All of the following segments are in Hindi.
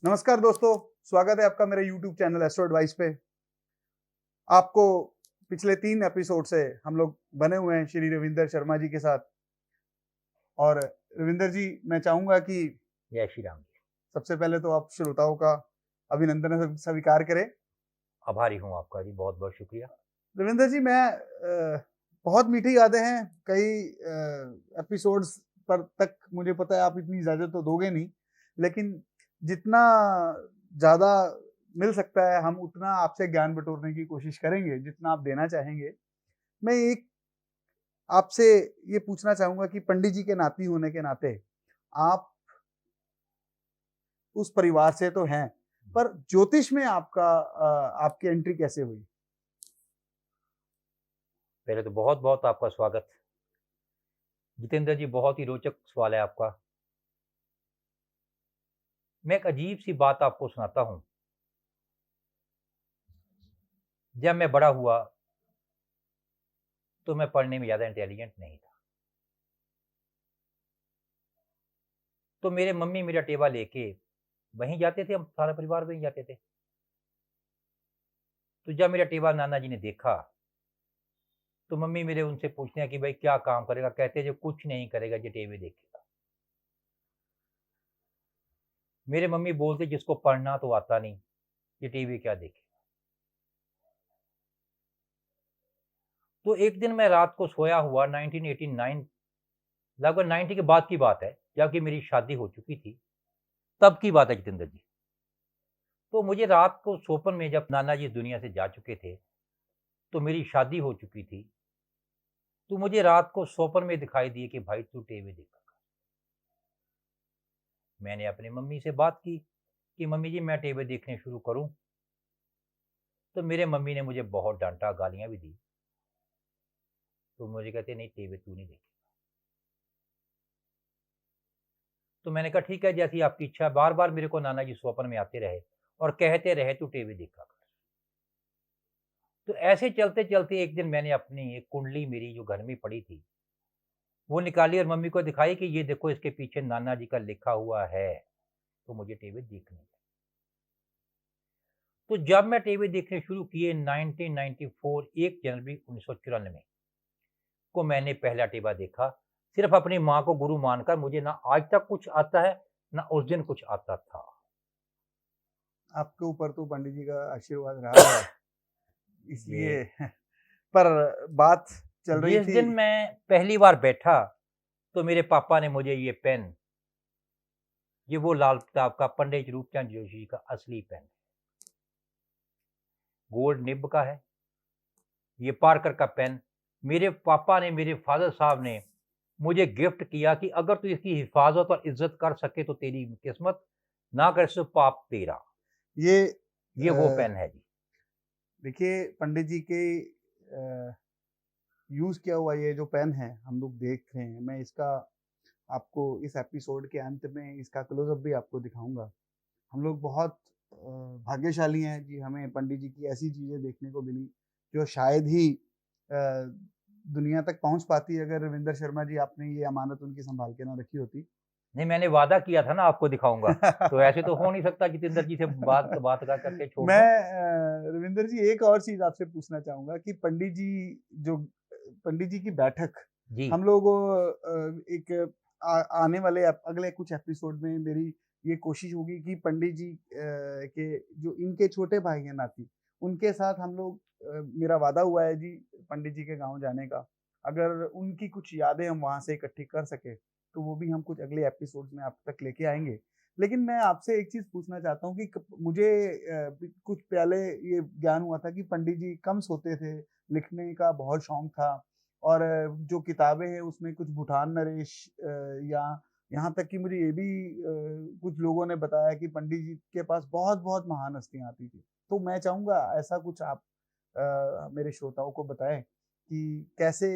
नमस्कार दोस्तों, स्वागत है आपका मेरे YouTube चैनल एस्ट्रो एडवाइस पे। आपको पिछले 3 एपिसोड से हम लोग बने हुए हैं श्री रविंदर शर्मा जी के साथ। और रविंदर जी, मैं चाहूंगा कि जय श्री राम जी। सबसे पहले तो आप श्रोताओं का अभिनंदन स्वीकार करें। आभारी हूँ आपका जी, बहुत बहुत शुक्रिया। रविंदर जी, मैं बहुत मीठी यादें हैं। कई एपिसोड्स पर तक मुझे पता है आप इतनी इजाजत तो दोगे नहीं, लेकिन जितना ज्यादा मिल सकता है हम उतना आपसे ज्ञान बटोरने की कोशिश करेंगे, जितना आप देना चाहेंगे। मैं एक आपसे ये पूछना चाहूंगा कि पंडित जी के नाती होने के नाते आप उस परिवार से तो हैं, पर ज्योतिष में आपकी एंट्री कैसे हुई? पहले तो बहुत बहुत आपका स्वागत। जितेंद्र जी, बहुत ही रोचक सवाल है आपका। मैं एक अजीब सी बात आपको सुनाता हूँ। जब मैं बड़ा हुआ तो मैं पढ़ने में ज़्यादा इंटेलिजेंट नहीं था। तो मेरे मम्मी मेरा टेबल लेके वहीं जाते थे, हम सारा परिवार वहीं जाते थे। तो जब मेरा टेबल नाना जी ने देखा तो मम्मी मेरे उनसे पूछते हैं कि भाई क्या काम करेगा? कहते जो कुछ नहीं करेगा, जो टीवी देखेगा। मेरे मम्मी बोलते जिसको पढ़ना तो आता नहीं, ये टीवी क्या देखे। तो एक दिन मैं रात को सोया हुआ 1989, लगभग 90 के बाद की बात है, जबकि मेरी शादी हो चुकी थी। तब की बात है जितेंद्र जी। तो मुझे रात को सोपन में, जब नाना जी इस दुनिया से जा चुके थे तो मेरी शादी हो चुकी थी, तो मुझे रात को सोपन में दिखाई दिए कि भाई तू टीवी देखा कर। मैंने अपनी मम्मी से बात की कि मम्मी जी मैं टीवी देखने शुरू करूं। तो मेरे मम्मी ने मुझे बहुत डांटा, गालियां भी दी। तो मुझे कहते नहीं, टीवी तू नहीं देखेगा। तो मैंने कहा ठीक है, जैसी आपकी इच्छा। बार बार मेरे को नाना जी स्वप्न में आते रहे और कहते रहे तू टीवी देखा कर। तो ऐसे चलते चलते एक दिन मैंने अपनी एक कुंडली, मेरी जो घर में पड़ी थी, वो निकाली और मम्मी को दिखाई कि ये देखो, इसके पीछे नाना जी का लिखा हुआ है। तो मुझे टीवी देखनी है। तो जब मैं टीवी देखने शुरू किए 1994, 1 जनवरी 1994 को मैंने पहला टीवा देखा। सिर्फ अपनी माँ को गुरु मानकर। मुझे ना आज तक कुछ आता है, ना उस दिन कुछ आता था। आपके ऊपर तो पंडित जी का आशीर्वाद रहा है, इसलिए। पर बात चल रही जिस थी। दिन मैं पहली बार बैठा तो मेरे पापा ने मुझे ये पेन, ये वो लाल किताब का पंडित रूपचंद जोशी का असली पेन, गोल्ड निब का है, ये पार्कर का पेन मेरे पापा ने, मेरे फादर साहब ने मुझे गिफ्ट किया कि अगर तू इसकी हिफाजत और इज्जत कर सके तो तेरी किस्मत, ना कर सके तो पाप तेरा। ये ये वो पेन है जी। देखिए, पंडित जी के यूज किया हुआ ये जो पेन है हम लोग देख रहे हैं, मैं इसका आपको इस एपिसोड के अंत में इसका क्लोजअप भी आपको दिखाऊंगा। हम लोग बहुत भाग्यशाली हैं जी, हमें पंडित जी की ऐसी चीजें देखने को मिली जो शायद ही दुनिया तक पहुंच पाती अगर रविंदर शर्मा जी आपने ये अमानत उनकी संभाल के ना रखी होती। नहीं, मैंने वादा किया था ना आपको दिखाऊंगा। तो ऐसे तो हो नहीं सकता जितेंद्र जी से बात कर करके छोड़ मैं दूं। रविंदर जी एक और चीज आपसे पूछना चाहूंगा कि पंडित जी की बैठक जी। हम लोग एक आने वाले अगले कुछ एपिसोड में मेरी ये कोशिश होगी कि पंडित जी के जो इनके छोटे भाई हैं नाती, उनके साथ हम लोग मेरा वादा हुआ है जी पंडित जी के गांव जाने का। अगर उनकी कुछ यादें हम वहां से इकट्ठी कर सके तो वो भी हम कुछ अगले एपिसोड में आप तक लेके आएंगे। लेकिन मैं आपसे एक चीज पूछना चाहता हूँ कि मुझे कुछ पहले ये ज्ञान हुआ था कि पंडित जी कम सोते थे, लिखने का बहुत शौक था। और जो किताबें हैं उसमें कुछ भूटान नरेश या यहाँ तक कि मुझे ये भी कुछ लोगों ने बताया कि पंडित जी के पास बहुत बहुत महान हस्तियां आती थी। तो मैं चाहूंगा ऐसा कुछ आप मेरे श्रोताओं को बताएं कि कैसे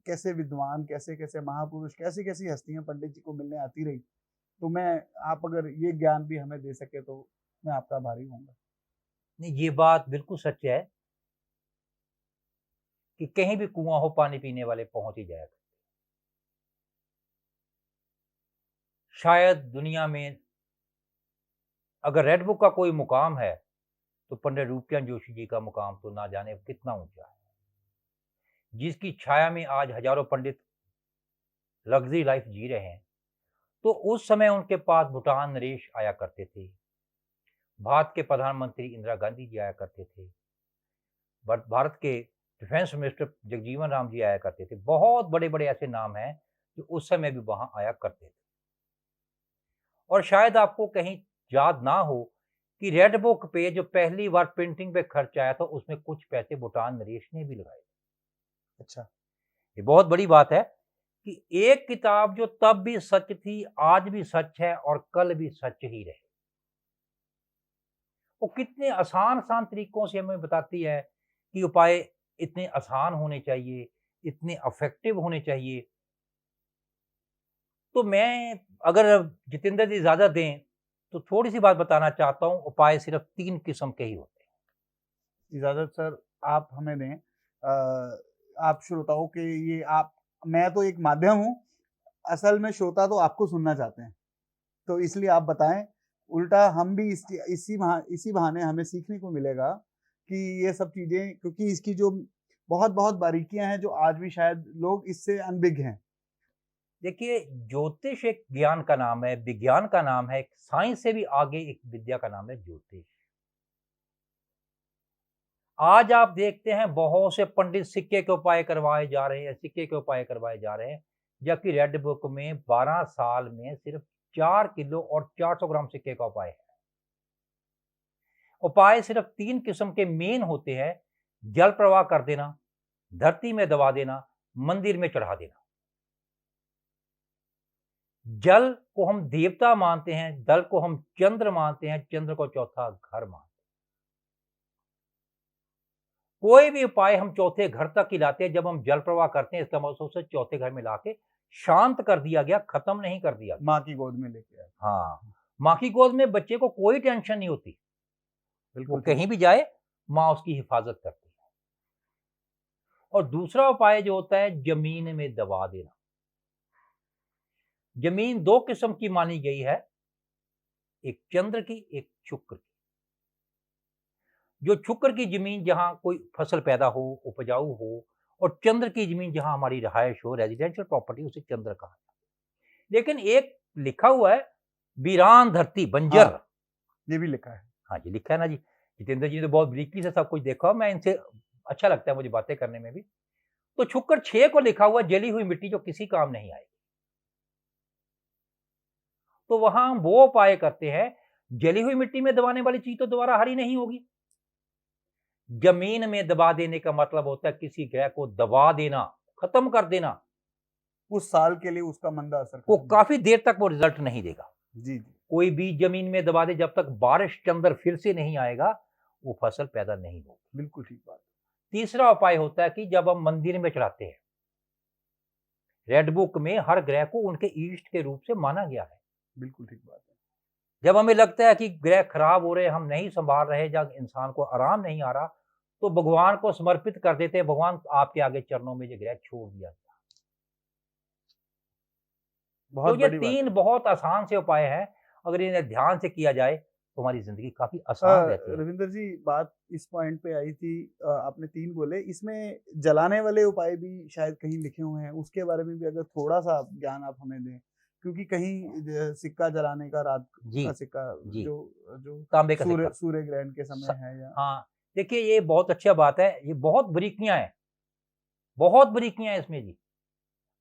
कैसे विद्वान, कैसे कैसे महापुरुष, कैसी कैसी हस्तियां पंडित जी को मिलने आती रही। तो मैं, आप अगर ये ज्ञान भी हमें दे सके तो मैं आपका आभारी होऊंगा। नहीं, ये बात बिल्कुल सच है कि कहीं भी कुआं हो, पानी पीने वाले पहुंच ही जाएगा। शायद दुनिया में अगर रेड बुक का कोई मुकाम है तो पंडित रूपचंद जोशी जी का मुकाम तो ना जाने कितना ऊंचा है, जिसकी छाया में आज हजारों पंडित लग्जरी लाइफ जी रहे हैं। तो उस समय उनके पास भूटान नरेश आया करते थे, भारत के प्रधानमंत्री इंदिरा गांधी जी आया करते थे, भारत के डिफेंस मिनिस्टर जगजीवन राम जी आया करते थे। बहुत बड़े बड़े ऐसे नाम हैं जो उस समय भी वहां आया करते थे। और शायद आपको कहीं याद ना हो कि रेड बुक पे जो पहली बार प्रिंटिंग पे खर्च आया था उसमें कुछ पैसे भूटान नरेश ने भी लगाए। अच्छा। ये बहुत बड़ी बात है कि एक किताब जो तब भी सच थी, आज भी सच है और कल भी सच ही रहे। वो कितने आसान आसान तरीकों से हमें बताती है कि उपाय इतने आसान होने चाहिए, इतने इफेक्टिव होने चाहिए। तो मैं, अगर जितेंद्र जी इजाजत दें तो थोड़ी सी बात बताना चाहता हूँ। उपाय सिर्फ 3 किस्म के ही होते हैं। इजाजत सर आप हमें दें। आप श्रोताओं के ये आप, मैं तो एक माध्यम हूँ, असल में श्रोता तो आपको सुनना चाहते हैं, तो इसलिए आप बताएं। उल्टा हम भी इसी बहाने हमें सीखने को मिलेगा कि ये सब चीजें, क्योंकि इसकी जो बहुत बहुत बारीकियां हैं जो आज भी शायद लोग इससे अनभिज्ञ हैं। देखिए, ज्योतिष एक ज्ञान का नाम है, विज्ञान का नाम है, साइंस से भी आगे एक विद्या का नाम है ज्योतिष। आज आप देखते हैं बहुत से पंडित सिक्के के उपाय करवाए जा रहे हैं, सिक्के के उपाय करवाए जा रहे हैं, जबकि रेड बुक में 12 साल में सिर्फ 4 किलो और 400 ग्राम सिक्के का उपाय है। उपाय सिर्फ 3 किस्म के मेन होते हैं: जल प्रवाह कर देना, धरती में दबा देना, मंदिर में चढ़ा देना। जल को हम देवता मानते हैं, जल को हम चंद्र मानते हैं, चंद्र को चौथा घर मानते हैं। कोई भी उपाय हम चौथे घर तक ही लाते हैं। जब हम जल प्रवाह करते हैं इसका मतलब उसे चौथे घर में लाके शांत कर दिया गया, खत्म नहीं कर दिया गया। माँ की गोद में लेके आए। हाँ, माँ की गोद में बच्चे को कोई टेंशन नहीं होती, वो बिल्कुल कहीं भी जाए माँ उसकी हिफाजत करती है। और दूसरा उपाय जो होता है, जमीन में दबा देना। जमीन 2 किस्म की मानी गई है, एक चंद्र की, एक शुक्र की। जो शुक्र की जमीन जहां कोई फसल पैदा हो, उपजाऊ हो, और चंद्र की जमीन जहां हमारी रहायश हो, रेजिडेंशियल प्रॉपर्टी, उसे चंद्र कहा। लेकिन एक लिखा हुआ है वीरान धरती, बंजर। हाँ, ये भी लिखा है। हाँ जी, लिखा है ना जी। जितेंद्र जी ने तो बहुत बारीकी से सब कुछ देखा, मैं इनसे अच्छा लगता है मुझे बातें करने में भी। तो शुक्र 6 को लिखा हुआ जली हुई मिट्टी जो किसी काम नहीं आएगी। तो वहां हम वो उपाय करते हैं, जली हुई मिट्टी में दबाने वाली चीज तो दोबारा हरी नहीं होगी। जमीन में दबा देने का मतलब होता है किसी ग्रह को दबा देना, खत्म कर देना। उस साल के लिए उसका मंदा असर वो खत्म। काफी देर तक वो रिजल्ट नहीं देगा। जी जी। कोई बीज जमीन में दबा दे, जब तक बारिश के अंदर फिर से नहीं आएगा वो फसल पैदा नहीं होगी। बिल्कुल ठीक बात। तीसरा उपाय होता है कि जब हम मंदिर में चढ़ाते हैं, रेड बुक में हर ग्रह को उनके ईष्ट के रूप से माना गया है। बिल्कुल ठीक बात है। जब हमें लगता है कि ग्रह खराब हो रहे, हम नहीं संभाल रहे, जब इंसान को आराम नहीं आ रहा, तो भगवान को समर्पित कर देते हैं, भगवान आपके आगे चरणों में ये ग्रह छोड़ दिया। तो बहुत ये बड़ी बात 3 है। बहुत आसान से उपाय हैं, अगर इन्हें ध्यान से किया जाए तो हमारी जिंदगी काफी आसान रहती है। रविंदर जी, बात इस पॉइंट पे आई थी, आपने 3 बोले, इसमें जलाने वाले उपाय भी शायद कहीं लिखे हुए हैं, उसके बारे में भी अगर थोड़ा सा ज्ञान आप हमें दें, क्योंकि कहीं सिक्का जलाने का, रात जी का सिक्का जी, जो जो तांबे का सिक्का। सूर्य ग्रहण के समय है या हाँ, देखिए ये बहुत अच्छा बात है, ये बहुत बारीकियां हैं, बहुत बारीकियां हैं इसमें जी।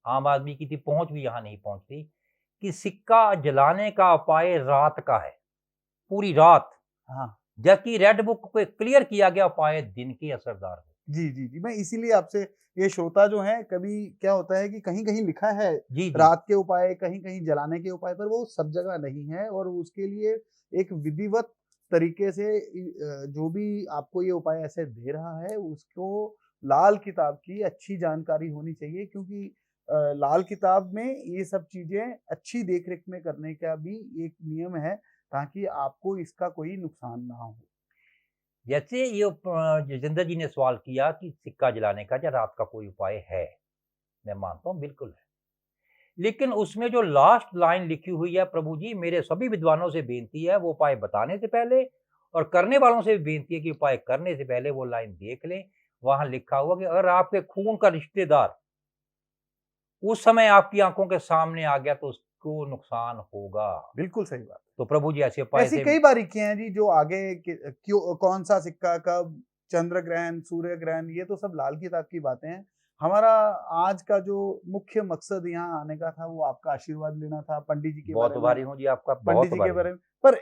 आम आदमी की पहुंच भी यहाँ नहीं पहुंचती कि सिक्का जलाने का उपाय रात का है, पूरी रात। हाँ जबकि रेड बुक पे क्लियर किया गया उपाय दिन के असरदार है। जी जी जी, मैं इसीलिए आपसे, ये श्रोता जो है, कभी क्या होता है कि कहीं कहीं लिखा है जी जी रात के उपाय, कहीं कहीं जलाने के उपाय, पर वो सब जगह नहीं है, और उसके लिए एक विधिवत तरीके से जो भी आपको ये उपाय ऐसे दे रहा है उसको लाल किताब की अच्छी जानकारी होनी चाहिए, क्योंकि लाल किताब में ये सब चीजें अच्छी देखरेख में करने का भी एक नियम है, ताकि आपको इसका कोई नुकसान ना हो। जैसे ये जितेंद्र जी ने सवाल किया कि सिक्का जलाने का या रात का कोई उपाय है, मैं मानता हूँ बिल्कुल है। लेकिन उसमें जो लास्ट लाइन लिखी हुई है, प्रभु जी मेरे सभी विद्वानों से बेनती है वो उपाय बताने से पहले और करने वालों से भी बेनती है कि उपाय करने से पहले वो लाइन देख लें। वहाँ लिखा हुआ कि अगर आपके खून का रिश्तेदार उस समय आपकी आँखों के सामने आ गया तो उसको नुकसान होगा। बिल्कुल सही बात। तो प्रभु जी ऐसे उपाय ऐसी से कई बारीकियाँ हैं जी जो आगे क्यों कौन-सा सिक्का कब, चंद्र ग्रहण, सूर्य ग्रहण, ये तो सब लाल किताब की बातें हैं। हमारा आज का जो मुख्य मकसद यहाँ आने का था वो आपका आशीर्वाद लेना था, पंडित जी के बहुत बारे में। आभारी हूँ जी आपका, पंडित बहुत जी के आभारी बारे हूँ। में। पर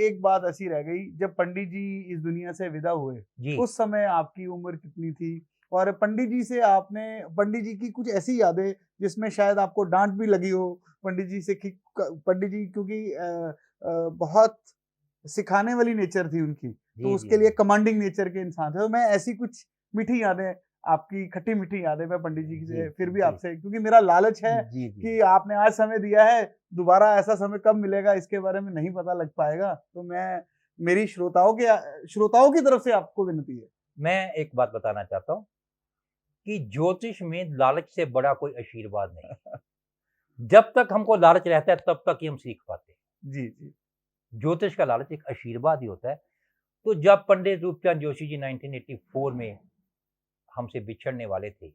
एक बात ऐसी रह गई, जब पंडित जी इस दुनिया से विदा हुए, जी, उस समय आपकी उम्र कितनी थी? और पंडित जी से आपने पंडित जी की कुछ ऐसी यादें जिसमें शायद आपको डाँट भी लगी हो, पंडित जी से कि क पंडित जी क्योंकि बहुत सिखाने वाली नेचर थी उनकी, तो जी, जी, उसके लिए जी। कमांडिंग नेचर के इंसान थे। तो मैं ऐसी कुछ मीठी यादें, आपकी खट्टी-मीठी यादें मैं पंडित जी जी, से फिर जी, भी जी। आपसे, क्योंकि मेरा लालच है जी, जी, कि जी। आपने आज समय दिया है, दोबारा ऐसा समय कब मिलेगा इसके बारे में नहीं पता लग पाएगा। तो मैं मेरी श्रोताओं की तरफ से आपको विनती है। मैं एक बात बताना चाहता हूँ कि ज्योतिष में लालच से बड़ा कोई आशीर्वाद नहीं है। जब तक हमको लालच रहता है तब तक ही हम सीख पाते हैं। जी, जी। ज्योतिष का लालच एक आशीर्वाद ही होता है। तो जब पंडित रूपचंद जोशी जी 1984 में हमसे बिछड़ने वाले थे,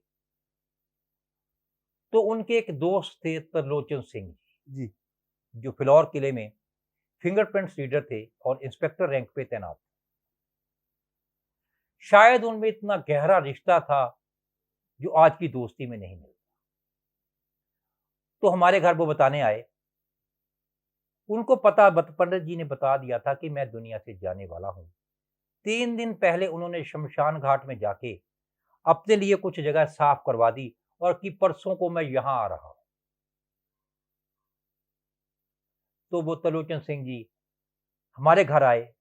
तो उनके एक दोस्त थे त्रिलोचन सिंह जी, जी, जो फिलौर किले में फिंगरप्रिंट्स रीडर थे और इंस्पेक्टर रैंक पे तैनात थे। शायद उनमें इतना गहरा रिश्ता था जो आज की दोस्ती में नहीं मिलता। तो हमारे घर वो बताने आए। उनको पता पंडित जी ने बता दिया था कि मैं दुनिया से जाने वाला हूँ। 3 दिन पहले उन्होंने शमशान घाट में जाके अपने लिए कुछ जगह साफ करवा दी और कि परसों को मैं यहाँ आ रहा हूँ। तो वो त्रिलोचन सिंह जी हमारे घर आए,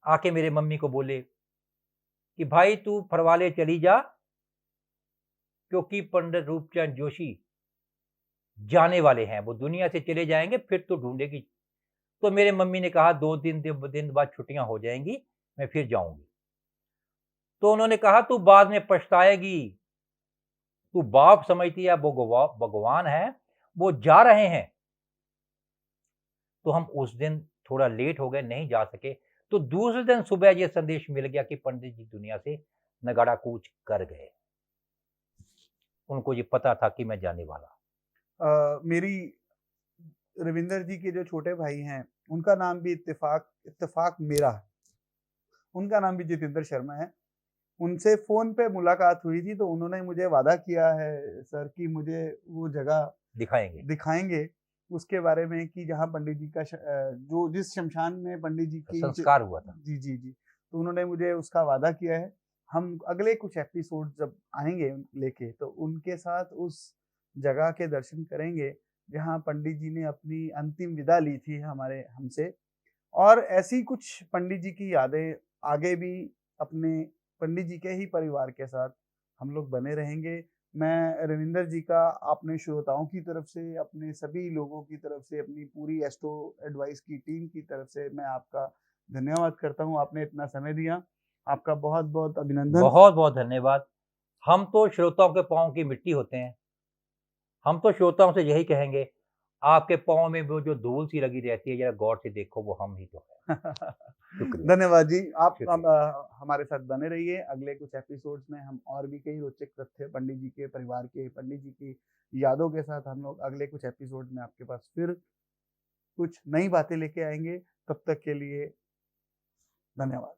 आके मेरे मम्मी को बोले कि भाई तू फरवाले चली जा, क्योंकि पंडित रूपचंद जोशी जाने वाले हैं, वो दुनिया से चले जाएंगे फिर तो ढूंढेगी। तो मेरे मम्मी ने कहा 2 दिन बाद छुट्टियां हो जाएंगी, मैं फिर जाऊंगी। तो उन्होंने कहा तू बाद में पछताएगी, तू बाप समझती है वो भगवान है, वो जा रहे हैं। तो हम उस दिन थोड़ा लेट हो गए, नहीं जा सके। तो दूसरे दिन सुबह ये संदेश मिल गया कि पंडित जी दुनिया से नगाड़ा कूच कर गए। उनको ये पता था कि मैं जाने वाला। मेरी रविंदर जी के जो छोटे भाई हैं, उनका नाम भी इत्तेफाक मेरा है। उनका नाम भी जितेंद्र शर्मा है। उनसे फ़ोन पे मुलाकात हुई थी, तो उन्होंने मुझे वादा किया है सर कि मुझे वो जगह दिखाएंगे। दिखाएँगे, उसके बारे में कि जहाँ पंडित जी का जो जिस शमशान में पंडित जी की संस्कार हुआ था। जी, जी, जी। तो उन्होंने मुझे उसका वादा किया है। हम अगले कुछ एपिसोड जब आएँगे लेके, तो उनके साथ उस जगह के दर्शन करेंगे, जहाँ पंडित जी ने अपनी अंतिम विदा ली थी हमसे। और ऐसी कुछ पंडित जी की यादें आगे भी अपने पंडित जी के ही परिवार के साथ हम लोग बने रहेंगे। मैं रविंदर जी का अपने श्रोताओं की तरफ से, अपने सभी लोगों की तरफ से, अपनी पूरी एस्ट्रो एडवाइस की टीम की तरफ से मैं आपका धन्यवाद करता हूँ। आपने इतना समय दिया। आपका बहुत-बहुत अभिनंदन। बहुत-बहुत धन्यवाद। हम तो श्रोताओं के पाँव की मिट्टी होते हैं। हम तो श्रोताओं से यही कहेंगे, आपके पाँव में वो जो धूल सी लगी रहती है, ज़रा गौर से देखो वो हम ही तो हैं। शुक्रिया, धन्यवाद जी। आप शुक्रिया। हमारे साथ बने रहिए। अगले कुछ एपिसोड्स में हम और भी कई रोचक तथ्य पंडित जी के परिवार के, पंडित जी की यादों के साथ हम लोग अगले कुछ एपिसोड में आपके पास फिर कुछ नई बातें लेके आएँगे। तब तक के लिए धन्यवाद।